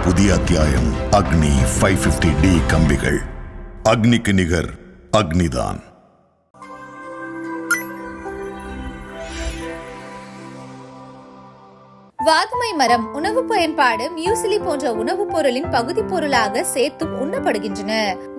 புதிய அத்தியாயம். அக்னி 550D கம்பிகள். அக்னிக்கு நிகர் அக்னிதான். வாதுமை மரம் உணவு பயன்பாடு மியூசிலி போன்ற உணவுப் பொருளின் பகுதி பொருளாக சேர்த்தும் உண்ணப்படுகின்றன.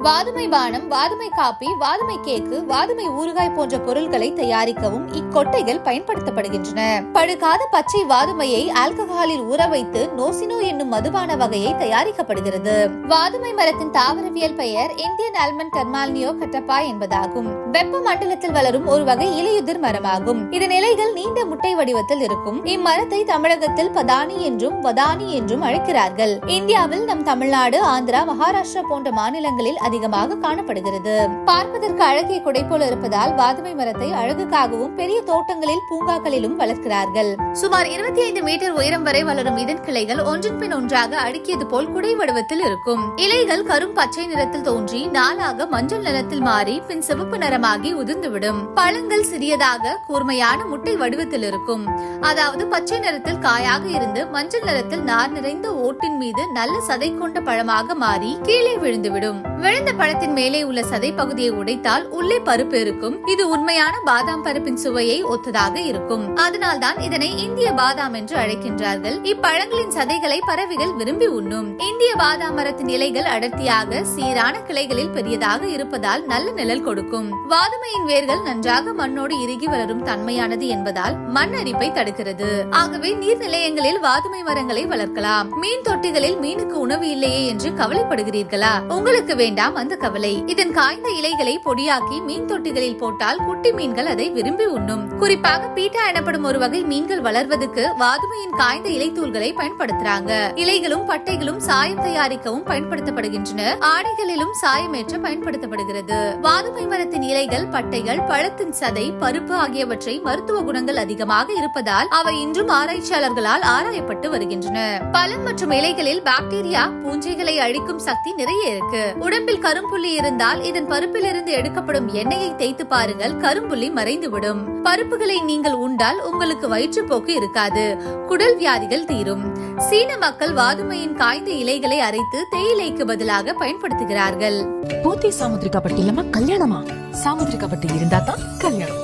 வாதுமை பானம், வாதுமை காப்பி, வாதுமை கேக்கு, வாதுமை ஊறுகாய் போன்ற பொருட்களை தயாரிக்கவும் இக்கொட்டைகள் பயன்படுத்தப்படுகின்றன. பழுக்காத பச்சை வாதுமையை ஆல்கஹாலில் ஊற வைத்து நோசினோ என்னும் மதுபான வகையை தயாரிக்கப்படுகிறது. வாதுமை மரத்தின் தாவரவியல் பெயர் இந்தியன் ஆல்மண்ட் டெர்மால்னியோ கட்டப்பா என்பதாகும். வெப்ப மண்டலத்தில் வளரும் ஒரு வகை இலையுதிர் மரமாகும். இதன் இலைகள் நீண்ட முட்டை வடிவத்தில் இருக்கும். இம்மரத்தை தமிழகத்தில் பதானி என்றும் வதானி என்றும் அழைக்கிறார்கள். இந்தியாவில் நம் தமிழ்நாடு, ஆந்திரா, மகாராஷ்டிரா போன்ற மாநிலங்களில் அதிகமாக காணப்படுகிறது. பார்ப்பதற்கு அழகிய குடை போல இருப்பதால் வாதுமை மரத்தை அழகுக்காகவும் பெரிய தோட்டங்களில், பூங்காக்களிலும் வளர்க்கிறார்கள். சுமார் 25 மீட்டர் உயரம் வரை வளரும் இதன் கிளைகள் ஒன்றின் பின் ஒன்றாக அடுக்கியது போல் குடை வடிவத்தில் இருக்கும். இலைகள் கரும் பச்சை நிறத்தில் தோன்றி நாளாக மஞ்சள் நிறத்தில் மாறி பின் சிவப்பு நிறமாகி உதிர்ந்துவிடும். பழங்கள் சிறியதாக கூர்மையான முட்டை வடிவத்தில் இருக்கும். அதாவது பச்சை நிறத்தில் காயாக இருந்து மஞ்சள் நிறத்தில் நார் நிறைந்த ஓட்டின் மீது நல்ல சதை கொண்ட பழமாக மாறி கீழே விழுந்துவிடும். விழுந்த பழத்தின் மேலே உள்ள சதை பகுதியை உடைத்தால் உள்ளே பருப்பு இருக்கும். இது உண்மையான பாதாம் பருப்பின் சுவையை ஒத்ததாக இருக்கும். அதனால்தான் இதனை இந்திய பாதாம் என்று அழைக்கின்றார்கள். இப்பழங்களின் சதைகளை பறவைகள் விரும்பி உண்ணும். இந்திய பாதாம் மரத்தின் இலைகள் அடர்த்தியாக சீரான கிளைகளில் பெரியதாக இருப்பதால் நல்ல நிழல் கொடுக்கும். வாதுமையின் வேர்கள் நன்றாக மண்ணோடு இறுகி வளரும் தன்மையானது என்பதால் மண் அரிப்பை தடுக்கிறது. ஆகவே நீர்நிலையங்களில் வாதுமை மரங்களை வளர்க்கலாம். மீன் தொட்டிகளில் மீனுக்கு உணவு இல்லையே என்று கவலைப்படுகிறீர்களா? உங்களுக்கு வேண்டாம் அந்த கவலை. இதன் காய்ந்த இலைகளை பொடியாக்கி மீன் தொட்டிகளில் போட்டால் குட்டி மீன்கள் அதை விரும்பி உண்ணும். குறிப்பாக பீட்டா எனப்படும் ஒரு வகை மீன்கள் வளர்வதற்கு வாதுமையின் காய்ந்த இலை தூள்களை பயன்படுத்துறாங்க. இலைகளும் பட்டைகளும் சாயம் தயாரிக்கவும் பயன்படுத்தப்படுகின்றன. ஆடைகளிலும் சாயமேற்ற பயன்படுத்தப்படுகிறது. வாதுமை மரத்தின் இலைகள், பட்டைகள், பழத்தின் சதை, பருப்பு ஆகியவற்றை மருத்துவ குணங்கள் அதிகமாக இருப்பதால் அவை இன்றும் ஆராய்ச்சியாளர்களால் ஆராயப்பட்டு வருகின்றன. பழம் மற்றும் இலைகளில் பாக்டீரியா, பூஞ்சைகளை அழிக்கும் சக்தி நிறைய இருக்கு. உடம்பில் கரும்புள்ளி இருந்தால் இதன் பருப்பிலிருந்து எடுக்கப்படும் எண்ணெயை தேய்த்து பாருங்கள், கரும்புள்ளி மறைந்துவிடும். பருப்புகளை நீங்கள் உண்டால் உங்களுக்கு வயிற்றுப்போக்கு இருக்காது, குடல் வியாதிகள் தீரும். சீன மக்கள் வாதுமையின் காய்ந்த இலைகளை அரைத்து தேயிலைக்கு பதிலாக பயன்படுத்துகிறார்கள். போத்தி சாமுத்திரிகா பட்டு இல்லாம கல்யாணமா? சாமுத்திரிகா பட்டு இருந்தா தான் கல்யாணம்.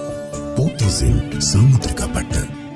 போத்தீஸில் சாமுத்திரிகா பட்டு.